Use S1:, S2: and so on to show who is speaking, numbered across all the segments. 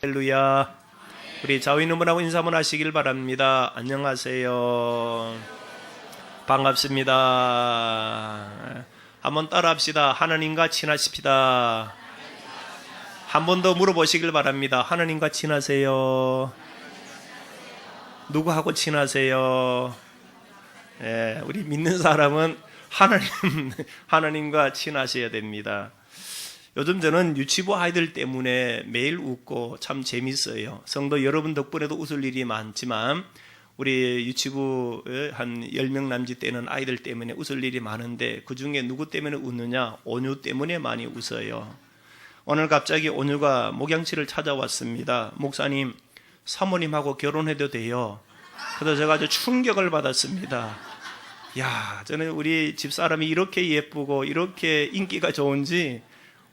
S1: 할렐루야. 우리 좌우있는분하고 인사 한번 하시길 바랍니다. 안녕하세요. 반갑습니다. 한번 따라합시다. 하나님과 친하십시다. 한 번 더 물어보시길 바랍니다. 하나님과 친하세요? 누구하고 친하세요? 우리 믿는 사람은 하나님과 친하셔야 됩니다. 요즘 저는 유치부 아이들 때문에 매일 웃고 참 재밌어요. 성도 여러분 덕분에도 웃을 일이 많지만 우리 유치부 한 10명 남짓 되는 아이들 때문에 웃을 일이 많은데 그중에 누구 때문에 웃느냐? 온유 때문에 많이 웃어요. 오늘 갑자기 온유가 목양치를 찾아왔습니다. 목사님, 사모님하고 결혼해도 돼요? 그래서 제가 아주 충격을 받았습니다. 야, 저는 우리 집사람이 이렇게 예쁘고 이렇게 인기가 좋은지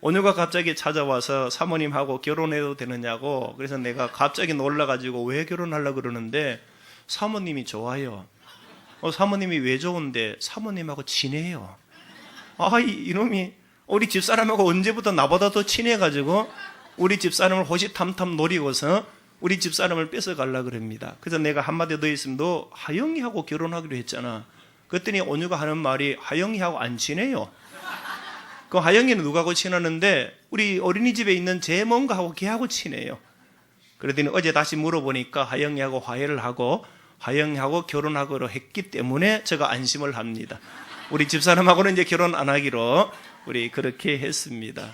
S1: 온유가 갑자기 찾아와서 사모님하고 결혼해도 되느냐고. 그래서 내가 갑자기 놀라가지고 왜 결혼하려고 그러는데 사모님이 좋아요. 사모님이 왜 좋은데? 사모님하고 친해요. 이놈이 우리 집사람하고 언제부터 나보다 더 친해가지고 우리 집사람을 호시탐탐 노리고서 우리 집사람을 뺏어가려고 그럽니다. 그래서 내가 한마디 더 있으면 너 하영이하고 결혼하기로 했잖아. 그랬더니 온유가 하는 말이 하영이하고 안 친해요. 그 하영이는 누구하고 친하는데 우리 어린이집에 있는 제 뭔가하고 걔하고 친해요. 그러더니 어제 다시 물어보니까 하영이하고 화해를 하고 하영이하고 결혼하기로 했기 때문에 제가 안심을 합니다. 우리 집사람하고는 이제 결혼 안 하기로 우리 그렇게 했습니다.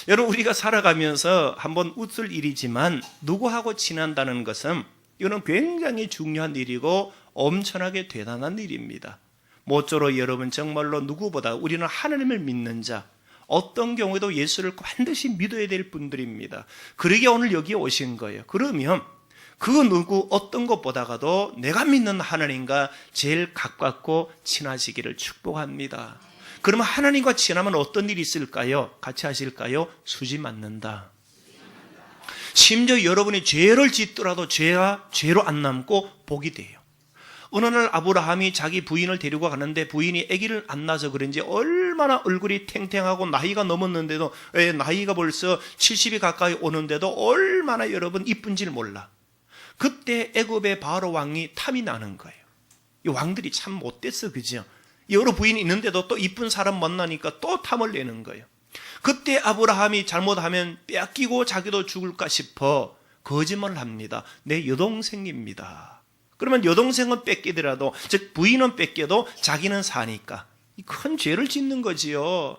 S1: 여러분, 우리가 살아가면서 한번 웃을 일이지만 누구하고 친한다는 것은 이거는 굉장히 중요한 일이고 엄청나게 대단한 일입니다. 모쪼록 여러분 정말로 누구보다 우리는 하나님을 믿는 자, 어떤 경우에도 예수를 반드시 믿어야 될 분들입니다. 그러게 오늘 여기 오신 거예요. 그러면 그 누구 어떤 것보다가도 내가 믿는 하나님과 제일 가깝고 친하시기를 축복합니다. 그러면 하나님과 친하면 어떤 일이 있을까요? 같이 하실까요? 수지 맞는다. 심지어 여러분이 죄를 짓더라도 죄가 죄로 안 남고 복이 돼요. 어느 날 아브라함이 자기 부인을 데리고 가는데 부인이 아기를 안 낳아서 그런지 얼마나 얼굴이 탱탱하고 나이가 넘었는데도, 나이가 벌써 70이 가까이 오는데도 얼마나 여러분 이쁜지를 몰라. 그때 애굽의 바로 왕이 탐이 나는 거예요. 이 왕들이 참 못됐어, 그죠? 여러 부인이 있는데도 또 이쁜 사람 만나니까 또 탐을 내는 거예요. 그때 아브라함이 잘못하면 뺏기고 자기도 죽을까 싶어 거짓말을 합니다. 내 여동생입니다. 그러면 여동생은 뺏기더라도, 즉 부인은 뺏겨도 자기는 사니까 이 큰 죄를 짓는 거지요.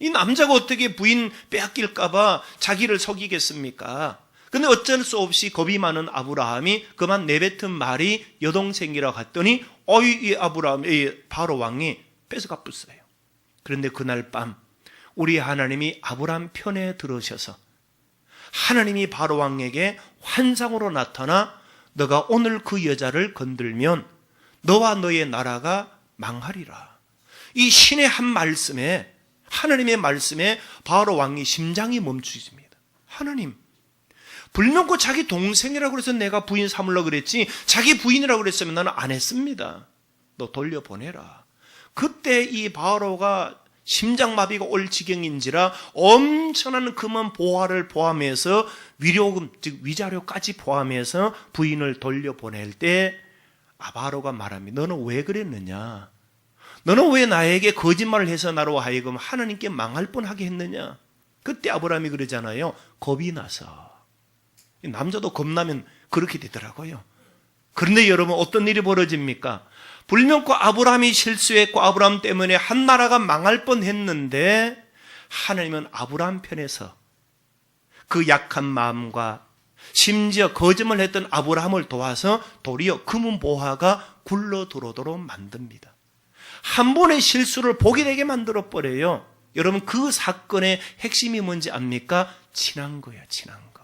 S1: 이 남자가 어떻게 부인 뺏길까 봐 자기를 속이겠습니까? 근데 어쩔 수 없이 겁이 많은 아브라함이 그만 내뱉은 말이 여동생이라고 했더니 이 아브라함, 이 바로 왕이 뺏어가 pus어요. 그런데 그날 밤 우리 하나님이 아브라함 편에 들으셔서 하나님이 바로 왕에게 환상으로 나타나 너가 오늘 그 여자를 건들면 너와 너의 나라가 망하리라. 이 신의 한 말씀에, 하나님의 말씀에 바로 왕이 심장이 멈추집니다. 하나님, 불명코 자기 동생이라고 해서 내가 부인 삼으려고 그랬지 자기 부인이라고 그랬으면 나는 안 했습니다. 너 돌려보내라. 그때 이 바로가 심장마비가 올 지경인지라 엄청난 금은 보화를 포함해서 위로금, 즉 위자료까지 포함해서 부인을 돌려보낼 때 바로가 말합니다. 너는 왜 그랬느냐? 너는 왜 나에게 거짓말을 해서 나로 하여금 하나님께 망할 뻔하게 했느냐? 그때 아브라함이 그러잖아요. 겁이 나서. 남자도 겁나면 그렇게 되더라고요. 그런데 여러분 어떤 일이 벌어집니까? 불명코 아브라함이 실수했고 아브라함 때문에 한 나라가 망할 뻔했는데 하나님은 아브라함 편에서 그 약한 마음과 심지어 거짓말을 했던 아브라함을 도와서 도리어 금은 보화가 굴러 들어오도록 만듭니다. 한 번의 실수를 복이 되게 만들어 버려요. 여러분 그 사건의 핵심이 뭔지 압니까? 친한 거예요. 친한 거.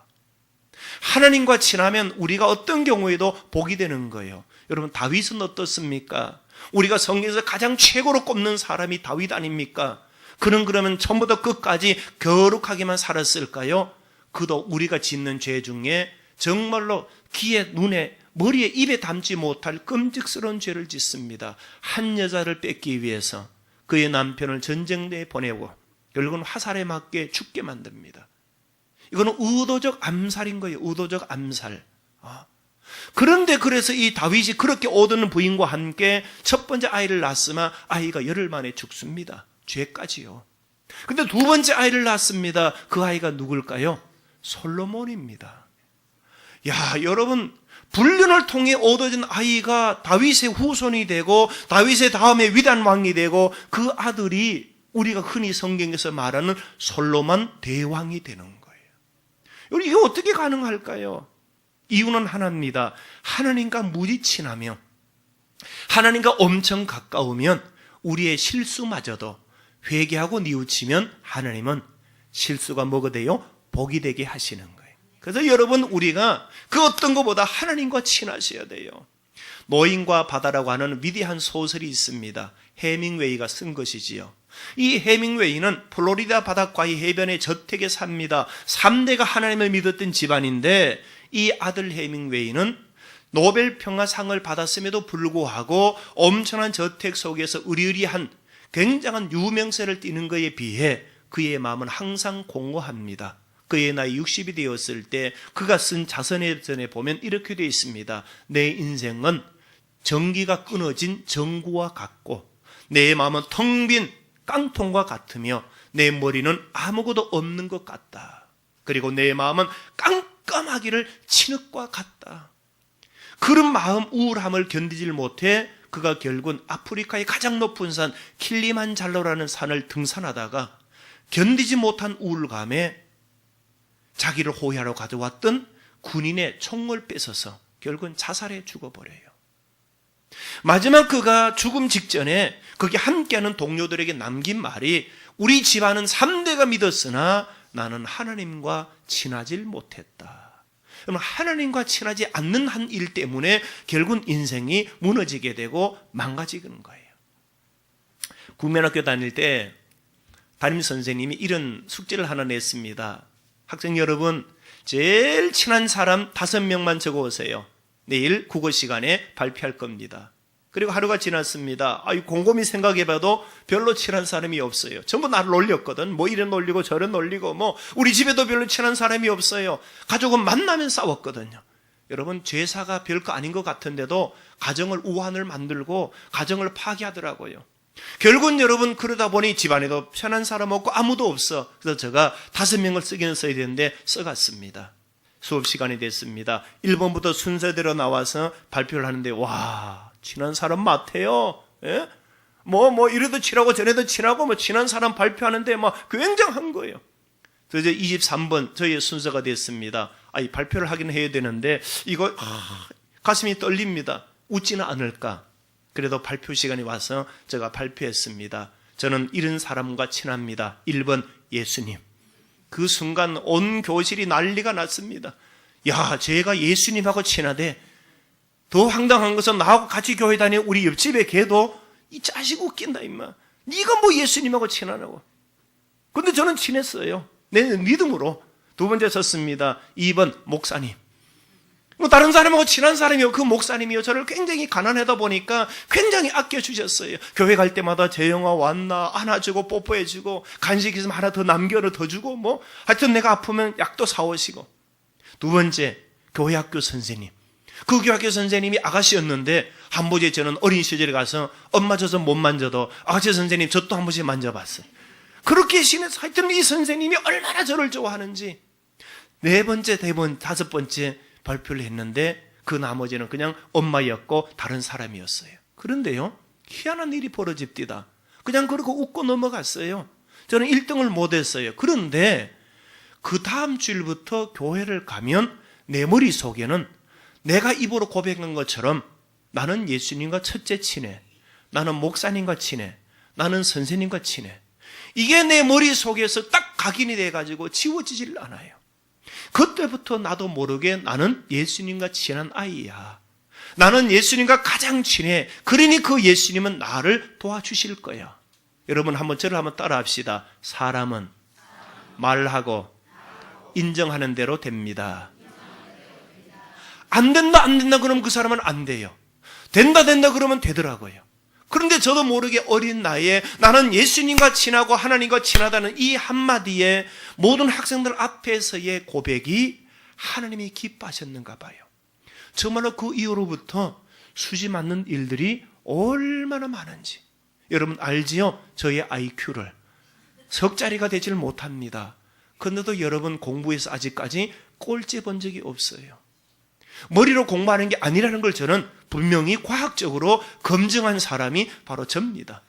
S1: 하나님과 친하면 우리가 어떤 경우에도 복이 되는 거예요. 여러분 다윗은 어떻습니까? 우리가 성경에서 가장 최고로 꼽는 사람이 다윗 아닙니까? 그는 그러면 처음부터 끝까지 거룩하게만 살았을까요? 그도 우리가 짓는 죄 중에 정말로 귀에 눈에 머리에 입에 담지 못할 끔찍스러운 죄를 짓습니다. 한 여자를 뺏기 위해서 그의 남편을 전쟁터에 보내고 결국은 화살에 맞게 죽게 만듭니다. 이거는 의도적 암살인 거예요. 의도적 암살. 그런데 그래서 이 다윗이 그렇게 얻은 부인과 함께 첫 번째 아이를 낳았으나 아이가 열흘 만에 죽습니다. 죄까지요. 근데 두 번째 아이를 낳습니다. 그 아이가 누굴까요? 솔로몬입니다. 야, 여러분, 불륜을 통해 얻어진 아이가 다윗의 후손이 되고 다윗의 다음에 위대한 왕이 되고 그 아들이 우리가 흔히 성경에서 말하는 솔로몬 대왕이 되는 거예요. 이게 어떻게 가능할까요? 이유는 하나입니다. 하나님과 무지 친하며 하나님과 엄청 가까우면 우리의 실수마저도 회개하고 뉘우치면 하나님은 실수가 뭐가 돼요? 복이 되게 하시는 거예요. 그래서 여러분, 우리가 그 어떤 것보다 하나님과 친하셔야 돼요. 노인과 바다라고 하는 위대한 소설이 있습니다. 해밍웨이가 쓴 것이지요. 이 해밍웨이는 플로리다 바닷가의 해변의 저택에 삽니다. 3대가 하나님을 믿었던 집안인데 이 아들 해밍웨이는 노벨 평화상을 받았음에도 불구하고 엄청난 저택 속에서 의리의리한 굉장한 유명세를 띠는 것에 비해 그의 마음은 항상 공허합니다. 그의 나이 60이 되었을 때 그가 쓴 자서전에 보면 이렇게 되어 있습니다. 내 인생은 전기가 끊어진 전구와 같고 내 마음은 텅 빈 깡통과 같으며 내 머리는 아무것도 없는 것 같다. 그리고 내 마음은 깜깜하기를 진흙과 같다. 그런 마음 우울함을 견디질 못해 그가 결국은 아프리카의 가장 높은 산 킬리만자로라는 산을 등산하다가 견디지 못한 우울감에 자기를 호위하러 가져왔던 군인의 총을 뺏어서 결국은 자살해 죽어버려요. 마지막 그가 죽음 직전에 거기 함께하는 동료들에게 남긴 말이 우리 집안은 3대가 믿었으나 나는 하나님과 친하질 못했다. 그러면 하나님과 친하지 않는 한 일 때문에 결국은 인생이 무너지게 되고 망가지는 거예요. 국민학교 다닐 때 담임선생님이 이런 숙제를 하나 냈습니다. 학생 여러분, 제일 친한 사람 5명만 적어오세요. 내일 국어 시간에 발표할 겁니다. 그리고 하루가 지났습니다. 곰곰이 생각해봐도 별로 친한 사람이 없어요. 전부 나를 놀렸거든. 뭐 이래 놀리고 저래 놀리고 뭐 우리 집에도 별로 친한 사람이 없어요. 가족은 만나면 싸웠거든요. 여러분, 죄사가 별거 아닌 것 같은데도 가정을 우환을 만들고 가정을 파괴하더라고요. 결국은 여러분, 그러다 보니 집안에도 편한 사람 없고 아무도 없어. 그래서 제가 5명을 쓰기는 써야 되는데 써갔습니다. 수업 시간이 됐습니다. 1번부터 순서대로 나와서 발표를 하는데 와, 친한 사람 같아요. 예? 뭐 이래도 친하고 저래도 친하고 뭐 친한 사람 발표하는데 막 굉장한 거예요. 그래서 이제 23번 저희의 순서가 됐습니다. 이 발표를 하긴 해야 되는데 이거 가슴이 떨립니다. 웃지는 않을까. 그래도 발표 시간이 와서 제가 발표했습니다. 저는 이런 사람과 친합니다. 1번 예수님. 그 순간 온 교실이 난리가 났습니다. 야, 제가 예수님하고 친하대. 더 황당한 것은 나하고 같이 교회 다니는 우리 옆집에 걔도 이 자식 웃긴다 임마. 네가 뭐 예수님하고 친하냐고. 근데 저는 친했어요. 내 믿음으로. 두 번째 섰습니다. 2번 목사님. 뭐 다른 사람하고 친한 사람이요. 그 목사님이요. 저를 굉장히 가난하다 보니까 굉장히 아껴주셨어요. 교회 갈 때마다 재영아 왔나 안아주고 뽀뽀해주고 간식 있으면 하나 더 남겨를 더 주고 뭐 하여튼 내가 아프면 약도 사오시고. 두 번째 교회 학교 선생님. 그 교회 학교 선생님이 아가씨였는데 한 번째 저는 어린 시절에 가서 엄마 저 손 못 만져도 아가씨 선생님 저 또 한 번씩 만져봤어요. 그렇게 신해서 하여튼 이 선생님이 얼마나 저를 좋아하는지. 네 번째, 다섯 번째 발표를 했는데 그 나머지는 그냥 엄마였고 다른 사람이었어요. 그런데요, 희한한 일이 벌어집디다. 그냥 그러고 웃고 넘어갔어요. 저는 1등을 못했어요. 그런데 그 다음 주일부터 교회를 가면 내 머릿속에는 내가 입으로 고백한 것처럼 나는 예수님과 첫째 친해. 나는 목사님과 친해. 나는 선생님과 친해. 이게 내 머릿속에서 딱 각인이 돼가지고 지워지질 않아요. 그때부터 나도 모르게 나는 예수님과 친한 아이야. 나는 예수님과 가장 친해. 그러니 그 예수님은 나를 도와주실 거야. 여러분 한번 저를 한번 따라 합시다. 사람은 말하고 인정하는 대로 됩니다. 안 된다 그러면 그 사람은 안 돼요. 된다 그러면 되더라고요. 그런데 저도 모르게 어린 나이에 나는 예수님과 친하고 하나님과 친하다는 이 한마디에 모든 학생들 앞에서의 고백이 하나님이 기뻐하셨는가 봐요. 정말로 그 이후로부터 수지 맞는 일들이 얼마나 많은지 여러분 알지요? 저의 IQ를 석자리가 되질 못합니다. 그런데도 여러분 공부에서 아직까지 꼴찌 본 적이 없어요. 머리로 공부하는 게 아니라는 걸 저는 분명히 과학적으로 검증한 사람이 바로 접니다.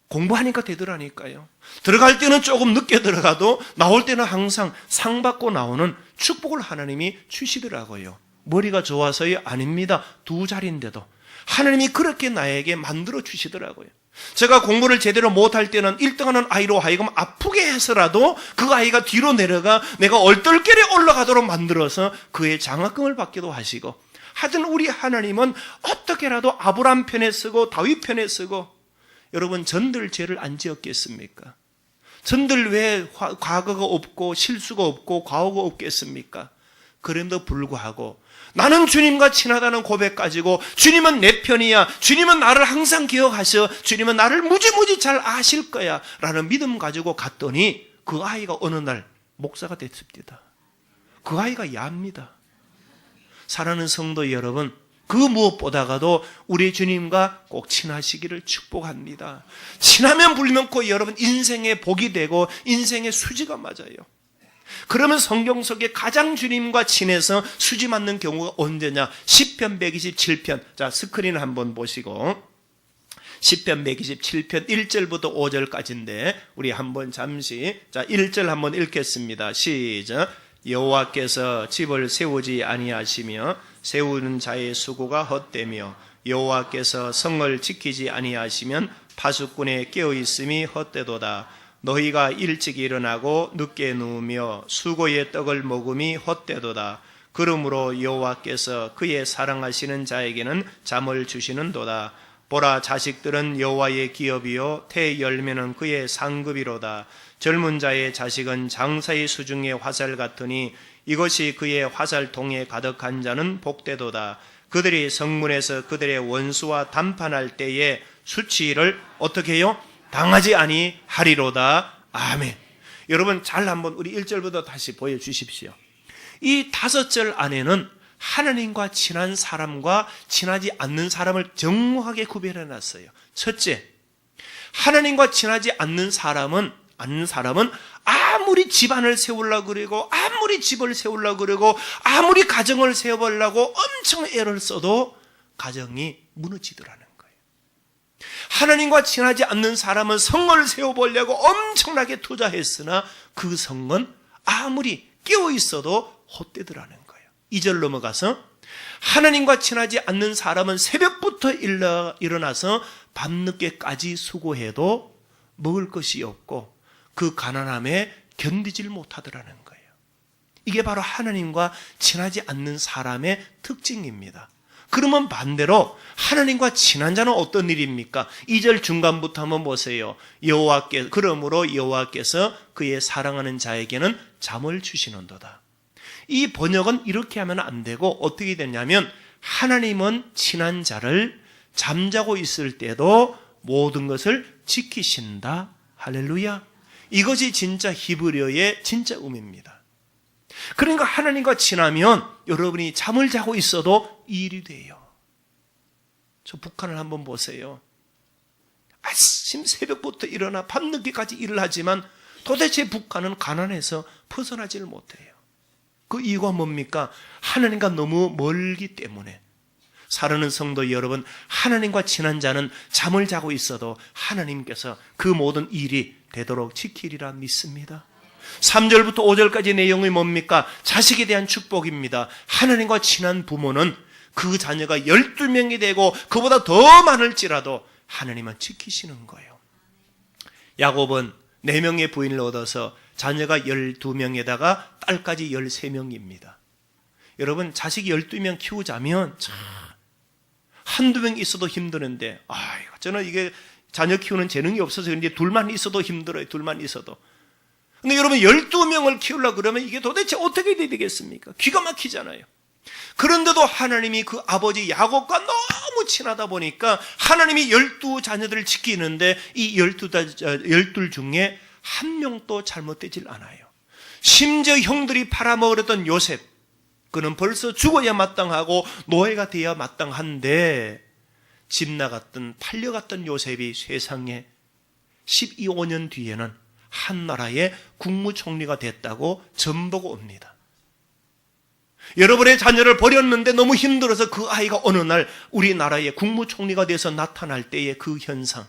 S1: 공부하니까 되더라니까요. 들어갈 때는 조금 늦게 들어가도 나올 때는 항상 상 받고 나오는 축복을 하나님이 주시더라고요. 머리가 좋아서요? 아닙니다. 2자리인데도 하나님이 그렇게 나에게 만들어 주시더라고요. 제가 공부를 제대로 못할 때는 1등하는 아이로 하여금 아프게 해서라도 그 아이가 뒤로 내려가 내가 얼떨결에 올라가도록 만들어서 그의 장학금을 받기도 하시고, 하여튼 우리 하나님은 어떻게라도 아브람 편에 쓰고 다윗 편에 쓰고, 여러분 전들 죄를 안 지었겠습니까? 전들 왜 과거가 없고 실수가 없고 과오가 없겠습니까? 그럼에도 불구하고 나는 주님과 친하다는 고백 가지고 주님은 내 편이야, 주님은 나를 항상 기억하셔, 주님은 나를 무지무지 잘 아실 거야 라는 믿음 가지고 갔더니 그 아이가 어느 날 목사가 됐습니다. 그 아이가 야합니다. 사랑하는 성도 여러분, 그 무엇보다가도 우리 주님과 꼭 친하시기를 축복합니다. 친하면 불면코 여러분 인생의 복이 되고 인생의 수지가 맞아요. 그러면 성경 속에 가장 주님과 친해서 수지 맞는 경우가 언제냐? 시편 127편. 자, 스크린을 한번 보시고 시편 127편 1절부터 5절까지인데 우리 한번 잠시, 자, 1절 한번 읽겠습니다. 시작. 여호와께서 집을 세우지 아니하시며 세우는 자의 수고가 헛되며 여호와께서 성을 지키지 아니하시면 파수꾼의 깨어있음이 헛되도다. 너희가 일찍 일어나고 늦게 누우며 수고의 떡을 먹음이 헛되도다. 그러므로 여호와께서 그의 사랑하시는 자에게는 잠을 주시는도다. 보라, 자식들은 여호와의 기업이요 태 열매는 그의 상급이로다. 젊은 자의 자식은 장사의 수중의 화살 같으니 이것이 그의 화살통에 가득한 자는 복되도다. 그들이 성문에서 그들의 원수와 담판할 때에 수치를 어떻게 해요? 당하지 아니하리로다. 아멘. 여러분 잘 한번 우리 1절부터 다시 보여주십시오. 이 5절 안에는 하나님과 친한 사람과 친하지 않는 사람을 정확하게 구별해 놨어요. 첫째, 하나님과 친하지 않는 사람은 아무리 집안을 세우려고 그러고 아무리 집을 세우려고 그러고 아무리 가정을 세워보려고 엄청 애를 써도 가정이 무너지더라는 거예요. 하나님과 친하지 않는 사람은 성을 세워보려고 엄청나게 투자했으나 그 성은 아무리 깨어있어도 헛되더라는 거예요. 2절 넘어가서 하나님과 친하지 않는 사람은 새벽부터 일어나서 밤늦게까지 수고해도 먹을 것이 없고 그 가난함에 견디질 못하더라는 거예요. 이게 바로 하나님과 친하지 않는 사람의 특징입니다. 그러면 반대로 하나님과 친한 자는 어떤 일입니까? 2절 중간부터 한번 보세요. 그러므로 여호와께서 그의 사랑하는 자에게는 잠을 주시는도다. 이 번역은 이렇게 하면 안 되고 어떻게 되냐면 하나님은 친한 자를 잠자고 있을 때도 모든 것을 지키신다. 할렐루야. 이것이 진짜 히브리어의 진짜 의미입니다. 그러니까 하나님과 친하면 여러분이 잠을 자고 있어도 일이 돼요. 저 북한을 한번 보세요. 아침 새벽부터 일어나 밤늦게까지 일을 하지만 도대체 북한은 가난해서 벗어나지를 못해요. 그 이유가 뭡니까? 하나님과 너무 멀기 때문에. 사랑하는 성도 여러분, 하나님과 친한 자는 잠을 자고 있어도 하나님께서 그 모든 일이 되도록 지키리라 믿습니다. 3절부터 5절까지 내용이 뭡니까? 자식에 대한 축복입니다. 하나님과 친한 부모는 그 자녀가 12명이 되고 그보다 더 많을지라도 하나님은 지키시는 거예요. 야곱은 4명의 부인을 얻어서 자녀가 12명에다가 딸까지 13명입니다. 여러분 자식이 12명 키우자면 한두 명 있어도 힘드는데 저는 이게 자녀 키우는 재능이 없어서 그런지 둘만 있어도 힘들어요. 둘만 있어도. 근데 여러분 12명을 키우려고 그러면 이게 도대체 어떻게 되겠습니까? 기가 막히잖아요. 그런데도 하나님이 그 아버지 야곱과 너무 친하다 보니까 하나님이 12자녀들을 지키는데 이 12 중에 한 명도 잘못되질 않아요. 심지어 형들이 팔아먹으려던 요셉, 그는 벌써 죽어야 마땅하고 노예가 되어야 마땅한데 집 나갔던 팔려갔던 요셉이 세상에 12~15년 뒤에는 한 나라의 국무총리가 됐다고 전보고 옵니다. 여러분의 자녀를 버렸는데 너무 힘들어서 그 아이가 어느 날 우리나라의 국무총리가 돼서 나타날 때의 그 현상,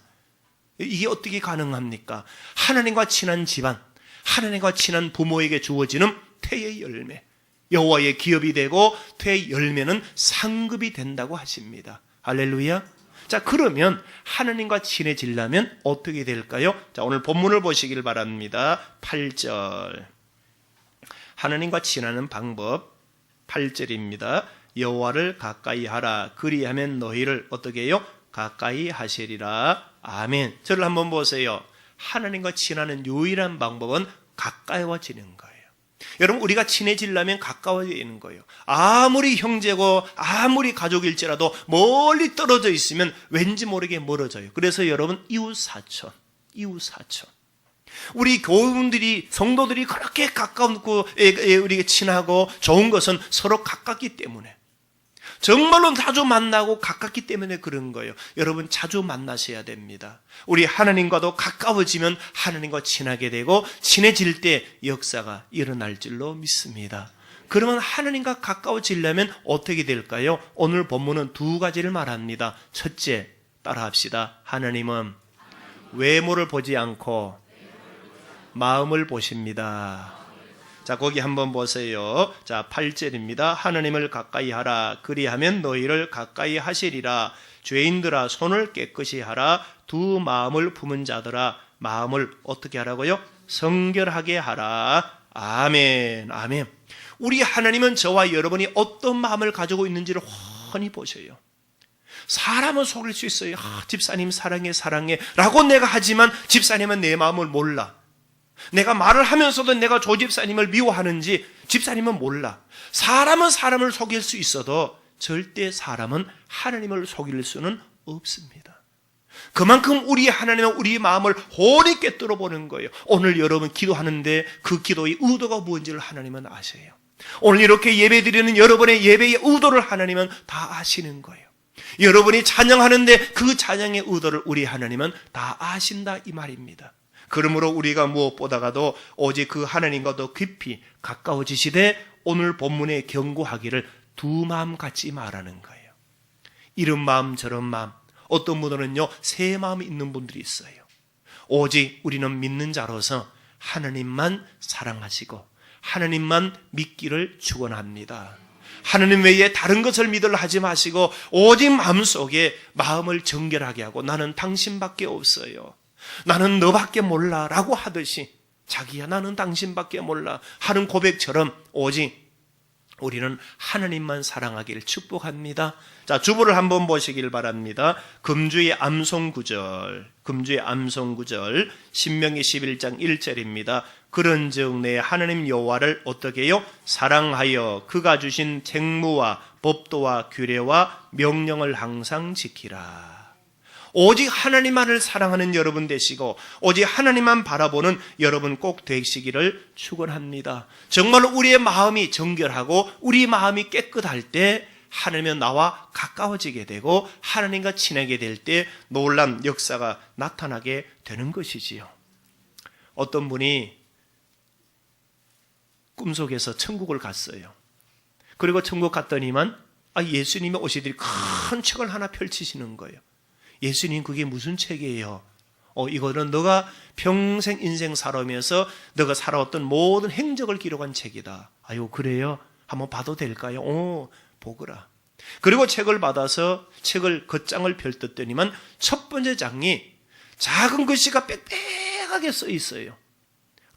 S1: 이게 어떻게 가능합니까? 하나님과 친한 집안, 하나님과 친한 부모에게 주어지는 태의 열매, 여호와의 기업이 되고 태의 열매는 상급이 된다고 하십니다. 할렐루야. 자, 그러면 하나님과 친해지려면 어떻게 될까요? 자, 오늘 본문을 보시길 바랍니다. 8절. 하나님과 친하는 방법 8절입니다. 여호와를 가까이 하라. 그리하면 너희를 어떻게 해요? 가까이 하시리라. 아멘. 저를 한번 보세요. 하나님과 친하는 유일한 방법은 가까워지는 거예요. 여러분, 우리가 친해지려면 가까워지는 거예요. 아무리 형제고 아무리 가족일지라도 멀리 떨어져 있으면 왠지 모르게 멀어져요. 그래서 여러분, 이웃사촌. 우리 교우분들이, 성도들이 그렇게 가깝고 우리가 친하고 좋은 것은 서로 가깝기 때문에, 정말로 자주 만나고 가깝기 때문에 그런 거예요. 여러분, 자주 만나셔야 됩니다. 우리 하나님과도 가까워지면 하나님과 친하게 되고 친해질 때 역사가 일어날 줄로 믿습니다. 그러면 하나님과 가까워지려면 어떻게 될까요? 오늘 본문은 2가지를 말합니다. 첫째, 따라합시다. 하나님은 외모를 보지 않고 마음을 보십니다. 자, 거기 한번 보세요. 자, 8절입니다. 하나님을 가까이 하라. 그리하면 너희를 가까이 하시리라. 죄인들아, 손을 깨끗이 하라. 두 마음을 품은 자들아, 마음을 어떻게 하라고요? 성결하게 하라. 아멘. 아멘. 우리 하나님은 저와 여러분이 어떤 마음을 가지고 있는지를 훤히 보셔요. 사람은 속일 수 있어요. 집사님 사랑해 라고 내가 하지만 집사님은 내 마음을 몰라. 내가 말을 하면서도 내가 조 집사님을 미워하는지 집사님은 몰라. 사람은 사람을 속일 수 있어도 절대 사람은 하나님을 속일 수는 없습니다. 그만큼 우리 하나님은 우리 마음을 훤히 꿰뚫어 보는 거예요. 오늘 여러분 기도하는데 그 기도의 의도가 무엇인지를 하나님은 아세요. 오늘 이렇게 예배드리는 여러분의 예배의 의도를 하나님은 다 아시는 거예요. 여러분이 찬양하는데 그 찬양의 의도를 우리 하나님은 다 아신다, 이 말입니다. 그러므로 우리가 무엇보다가도 오직 그 하나님과 더 깊이 가까워지시되 오늘 본문에 경고하기를 두 마음 같이 말하는 거예요. 이런 마음 저런 마음, 어떤 분들은요 세 마음이 있는 분들이 있어요. 오직 우리는 믿는 자로서 하나님만 사랑하시고 하나님만 믿기를 축원합니다. 하나님 외에 다른 것을 믿으려 하지 마시고 오직 마음속에 마음을 정결하게 하고 나는 당신밖에 없어요, 나는 너밖에 몰라 라고 하듯이 자기야 나는 당신밖에 몰라 하는 고백처럼 오직 우리는 하나님만 사랑하기를 축복합니다. 자, 주보를 한번 보시길 바랍니다. 금주의 암송 구절 신명기 11장 1절입니다. 그런즉 내 하나님 여호와를 어떻게 해요? 사랑하여 그가 주신 책무와 법도와 규례와 명령을 항상 지키라. 오직 하나님만을 사랑하는 여러분 되시고 오직 하나님만 바라보는 여러분 꼭 되시기를 축원합니다. 정말로 우리의 마음이 정결하고 우리 마음이 깨끗할 때 하나님은 나와 가까워지게 되고 하나님과 친하게 될 때 놀라운 역사가 나타나게 되는 것이지요. 어떤 분이 꿈속에서 천국을 갔어요. 그리고 천국 갔더니만 예수님이 오시더니 큰 책을 하나 펼치시는 거예요. 예수님, 그게 무슨 책이에요? 이거는 너가 평생 인생 살아오면서 너가 살아왔던 모든 행적을 기록한 책이다. 아유, 그래요? 한번 봐도 될까요? 보거라. 그리고 책을 받아서 책을 겉장을 펼쳤더니만 첫 번째 장이 작은 글씨가 빽빽하게 써 있어요.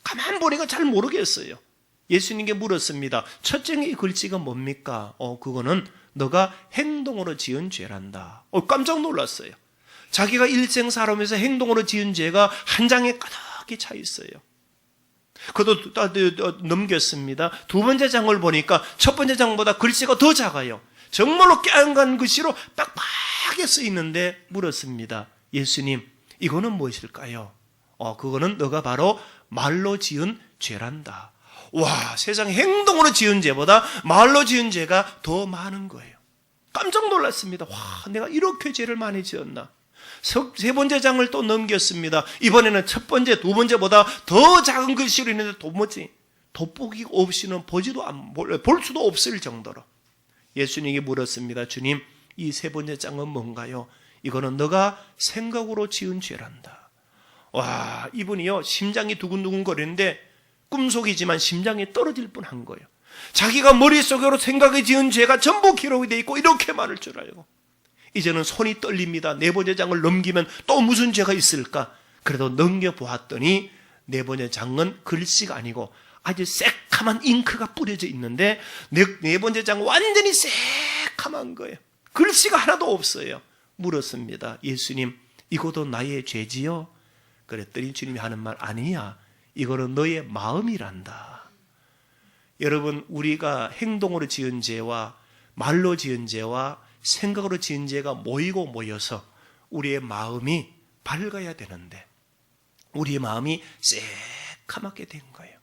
S1: 가만 보니까 잘 모르겠어요. 예수님께 물었습니다. 첫째 이 글씨가 뭡니까? 그거는 너가 행동으로 지은 죄란다. 깜짝 놀랐어요. 자기가 일생 살아오면서 행동으로 지은 죄가 한 장에 가득히 차 있어요. 그도 넘겼습니다. 두 번째 장을 보니까 첫 번째 장보다 글씨가 더 작아요. 정말로 깨알간 글씨로 빡빡하게 써 있는데 물었습니다. 예수님, 이거는 무엇일까요? 그거는 너가 바로 말로 지은 죄란다. 와, 세상 행동으로 지은 죄보다 말로 지은 죄가 더 많은 거예요. 깜짝 놀랐습니다. 와, 내가 이렇게 죄를 많이 지었나? 세 번째 장을 또 넘겼습니다. 이번에는 첫 번째, 두 번째보다 더 작은 글씨로 있는데 도무지 돋보기 없이는 볼 수도 없을 정도로 예수님에게 물었습니다. 주님, 이 세 번째 장은 뭔가요? 이거는 너가 생각으로 지은 죄란다. 와, 이분이요, 심장이 두근두근 거리는데 꿈속이지만 심장이 떨어질 뻔한 거예요. 자기가 머릿속으로 생각이 지은 죄가 전부 기록이 되어 있고 이렇게 많을 줄 알고 이제는 손이 떨립니다. 네 번째 장을 넘기면 또 무슨 죄가 있을까? 그래도 넘겨보았더니 네 번째 장은 글씨가 아니고 아주 새카만 잉크가 뿌려져 있는데 네 번째 장 완전히 새카만 거예요. 글씨가 하나도 없어요. 물었습니다. 예수님, 이것도 나의 죄지요? 그랬더니 주님이 하는 말, 아니야. 이거는 너의 마음이란다. 여러분, 우리가 행동으로 지은 죄와 말로 지은 죄와 생각으로 지은 죄가 모이고 모여서 우리의 마음이 밝아야 되는데 우리의 마음이 새카맣게 된 거예요.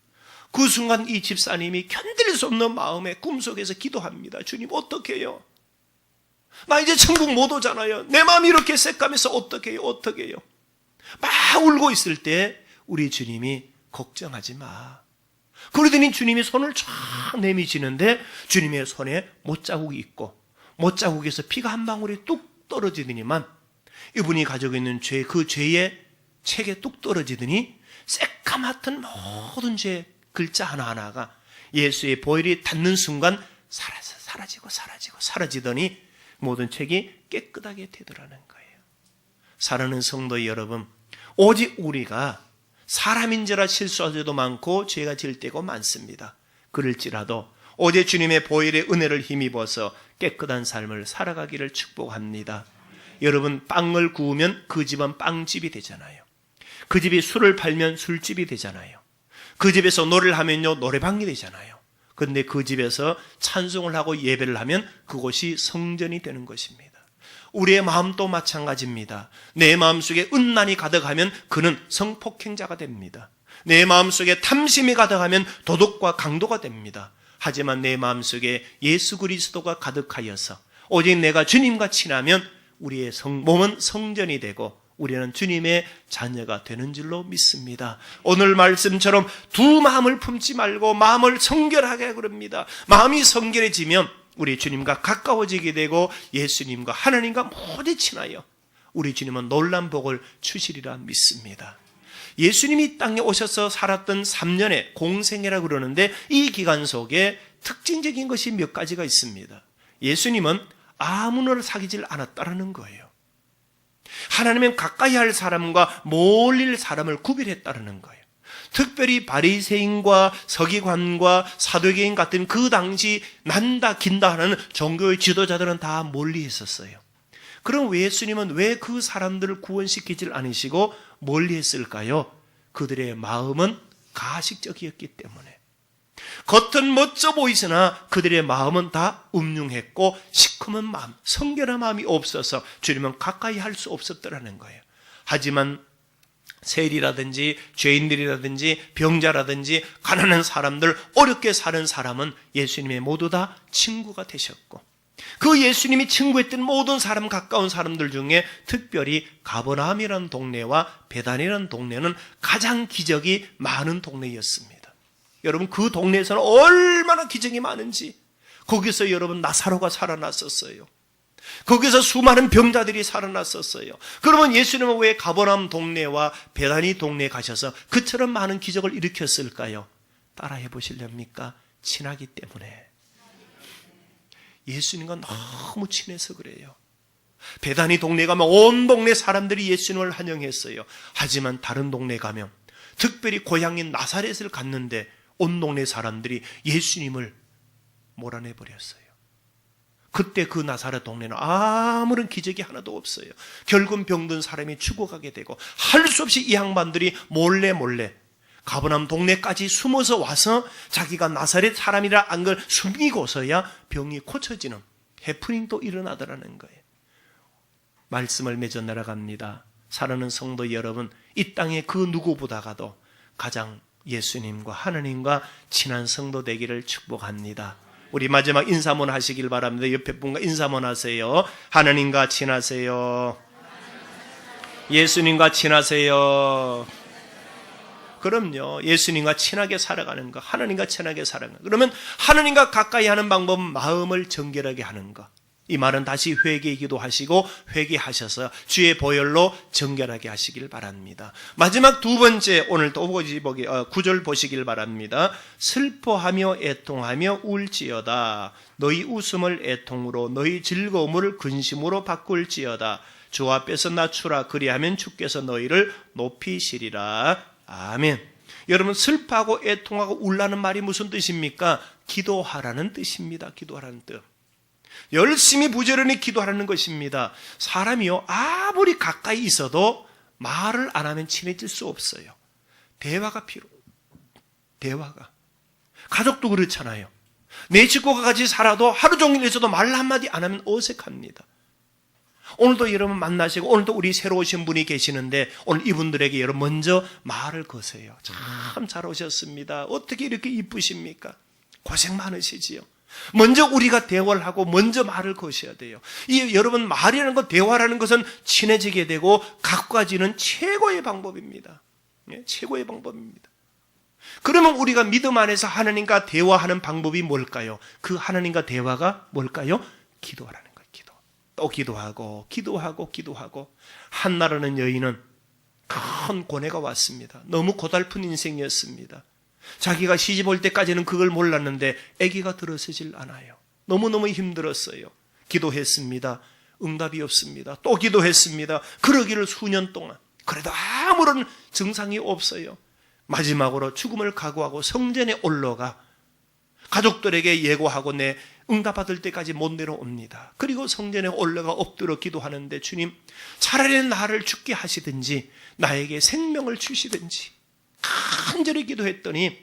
S1: 그 순간 이 집사님이 견딜 수 없는 마음에 꿈속에서 기도합니다. 주님, 어떻게 해요? 나 이제 천국 못 오잖아요. 내 마음이 이렇게 새까매서 어떻게 해요? 어떻게 해요? 막 울고 있을 때 우리 주님이 걱정하지 마. 그러더니 주님이 손을 쫙 내미시는데 주님의 손에 못자국이 있고 못자국에서 피가 한 방울이 뚝 떨어지더니만 이분이 가지고 있는 죄, 그 죄의 책에 뚝 떨어지더니 새까맣던 모든 죄 글자 하나하나가 예수의 보혈이 닿는 순간 사라지더니 모든 책이 깨끗하게 되더라는 거예요. 사랑하는 성도 여러분, 오직 우리가 사람인지라 실수할 때도 많고 죄가 질 때가 많습니다. 그럴지라도 오직 주님의 보혈의 은혜를 힘입어서 깨끗한 삶을 살아가기를 축복합니다. 여러분, 빵을 구우면 그 집은 빵집이 되잖아요. 그 집이 술을 팔면 술집이 되잖아요. 그 집에서 노래를 하면요, 노래방이 되잖아요. 그런데 그 집에서 찬송을 하고 예배를 하면 그곳이 성전이 되는 것입니다. 우리의 마음도 마찬가지입니다. 내 마음속에 음란이 가득하면 그는 성폭행자가 됩니다. 내 마음속에 탐심이 가득하면 도덕과 강도가 됩니다. 하지만 내 마음속에 예수 그리스도가 가득하여서 오직 내가 주님과 친하면 우리의 몸은 성전이 되고 우리는 주님의 자녀가 되는 줄로 믿습니다. 오늘 말씀처럼 두 마음을 품지 말고 마음을 성결하게 그럽니다. 마음이 성결해지면 우리 주님과 가까워지게 되고 예수님과 하나님과 모두 친하여 우리 주님은 놀란 복을 주시리라 믿습니다. 예수님이 땅에 오셔서 살았던 3년의 공생애라고 그러는데 이 기간 속에 특징적인 것이 몇 가지가 있습니다. 예수님은 아무나 사귀질 않았다라는 거예요. 하나님은 가까이 할 사람과 멀리 사람을 구별했다라는 거예요. 특별히 바리새인과 서기관과 사두개인 같은 그 당시 난다 긴다 하는 종교의 지도자들은 다 멀리 있었어요. 그럼 왜 예수님은 왜 그 사람들을 구원시키질 않으시고 멀리 했을까요? 그들의 마음은 가식적이었기 때문에. 겉은 멋져 보이으나 그들의 마음은 다 음흉했고 시커먼 마음, 성결한 마음이 없어서 주님은 가까이 할 수 없었더라는 거예요. 하지만 세리라든지 죄인들이라든지 병자라든지 가난한 사람들, 어렵게 사는 사람은 예수님의 모두 다 친구가 되셨고 그 예수님이 친구했던 모든 사람, 가까운 사람들 중에 특별히 가버나움이라는 동네와 베단이라는 동네는 가장 기적이 많은 동네였습니다. 여러분, 그 동네에서는 얼마나 기적이 많은지, 거기서 여러분 나사로가 살아났었어요. 거기서 수많은 병자들이 살아났었어요. 그러면 예수님은 왜 가버나움 동네와 베다니 동네에 가셔서 그처럼 많은 기적을 일으켰을까요? 따라해 보시렵니까? 친하기 때문에. 예수님과 너무 친해서 그래요. 베다니 동네 가면 온 동네 사람들이 예수님을 환영했어요. 하지만 다른 동네 가면, 특별히 고향인 나사렛을 갔는데 온 동네 사람들이 예수님을 몰아내버렸어요. 그때 그 나사렛 동네는 아무런 기적이 하나도 없어요. 결국 병든 사람이 죽어가게 되고 할 수 없이 이 양반들이 몰래 가버나움 동네까지 숨어서 와서 자기가 나사렛 사람이라 안 걸 숨기고서야 병이 고쳐지는 해프닝도 일어나더라는 거예요. 말씀을 맺어 나아갑니다. 사랑하는 성도 여러분, 이 땅의 그 누구보다가도 가장 예수님과 하나님과 친한 성도 되기를 축복합니다. 우리 마지막 인사 한번 하시길 바랍니다. 옆에 분과 인사 한번 하세요. 하나님과 친하세요. 예수님과 친하세요. 그럼요. 예수님과 친하게 살아가는 것, 하나님과 친하게 살아가는 것. 그러면 하나님과 가까이 하는 방법은 마음을 정결하게 하는 것. 이 말은 다시 회개 기도하시고 회개하셔서 주의 보혈로 정결하게 하시길 바랍니다. 마지막 두 번째, 오늘 또 9절 보시길 바랍니다. 슬퍼하며 애통하며 울지어다. 너희 웃음을 애통으로 너희 즐거움을 근심으로 바꿀지어다. 주 앞에서 낮추라. 그리하면 주께서 너희를 높이시리라. 아멘. 여러분, 슬퍼하고 애통하고 울라는 말이 무슨 뜻입니까? 기도하라는 뜻입니다. 기도하라는 뜻. 열심히 부지런히 기도하라는 것입니다. 사람이요, 아무리 가까이 있어도 말을 안 하면 친해질 수 없어요. 대화가 대화가. 가족도 그렇잖아요. 내 식구가 같이 살아도 하루 종일 있어도 말 한마디 안 하면 어색합니다. 오늘도 여러분 만나시고, 오늘도 우리 새로 오신 분이 계시는데, 오늘 이분들에게 여러분 먼저 말을 거세요. 참 잘 오셨습니다. 어떻게 이렇게 이쁘십니까? 고생 많으시지요. 먼저 우리가 대화를 하고 먼저 말을 거셔야 돼요. 이 여러분, 말이라는 것, 대화라는 것은 친해지게 되고 가까워지는 최고의 방법입니다. 예, 최고의 방법입니다. 그러면 우리가 믿음 안에서 하나님과 대화하는 방법이 뭘까요? 그 하나님과 대화가 뭘까요? 기도하라는 거예요. 기도. 또 기도하고 기도하고. 한나라는 여인은 큰 고뇌가 왔습니다. 너무 고달픈 인생이었습니다. 자기가 시집 올 때까지는 그걸 몰랐는데 아기가 들어서질 않아요. 너무너무 힘들었어요. 기도했습니다. 응답이 없습니다. 또 기도했습니다. 그러기를 수년 동안. 그래도 아무런 증상이 없어요. 마지막으로 죽음을 각오하고 성전에 올라가 가족들에게 예고하고 내 응답받을 때까지 못 내려옵니다. 그리고 성전에 올라가 엎드려 기도하는데, 주님, 차라리 나를 죽게 하시든지 나에게 생명을 주시든지 간절히 기도했더니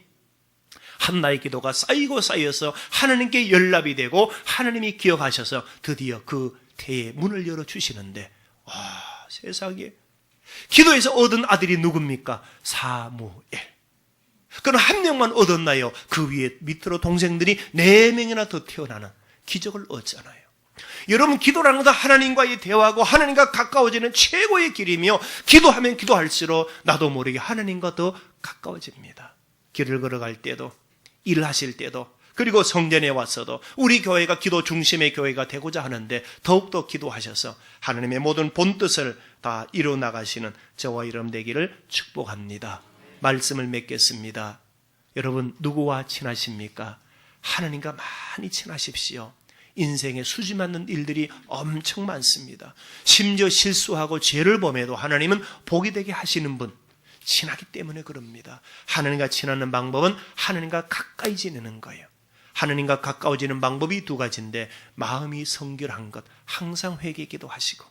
S1: 한나의 기도가 쌓이고 쌓여서 하나님께 연락이 되고 하나님이 기억하셔서 드디어 그 태의 문을 열어주시는데, 와, 세상에, 기도에서 얻은 아들이 누굽니까? 사무엘. 그럼 한 명만 얻었나요? 그 위에 밑으로 동생들이 4명이나 더 태어나는 기적을 얻잖아요. 여러분, 기도라는 것은 하나님과의 대화하고 하나님과 가까워지는 최고의 길이며, 기도하면 기도할수록 나도 모르게 하나님과 더 가까워집니다. 길을 걸어갈 때도, 일하실 때도, 그리고 성전에 와서도 우리 교회가 기도 중심의 교회가 되고자 하는데 더욱더 기도하셔서 하나님의 모든 본뜻을 다 이루어 나가시는 저와 여러분 되기를 축복합니다. 말씀을 맺겠습니다. 여러분, 누구와 친하십니까? 하나님과 많이 친하십시오. 인생에 수줍는 일들이 엄청 많습니다. 심지어 실수하고 죄를 범해도 하나님은 복이 되게 하시는 분, 친하기 때문에 그럽니다. 하나님과 친하는 방법은 하나님과 가까이 지내는 거예요. 하나님과 가까워지는 방법이 2가지인데, 마음이 성결한 것, 항상 회개 기도하시고,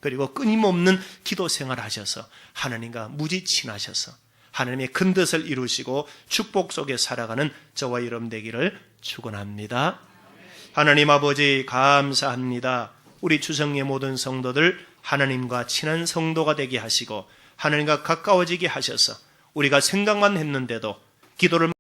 S1: 그리고 끊임없는 기도 생활을 하셔서 하나님과 무지 친하셔서 하나님의 큰 뜻을 이루시고 축복 속에 살아가는 저와 여러분 되기를 축원합니다. 하나님 아버지, 감사합니다. 우리 추성의 모든 성도들 하나님과 친한 성도가 되게 하시고 하나님과 가까워지게 하셔서 우리가 생각만 했는데도 기도를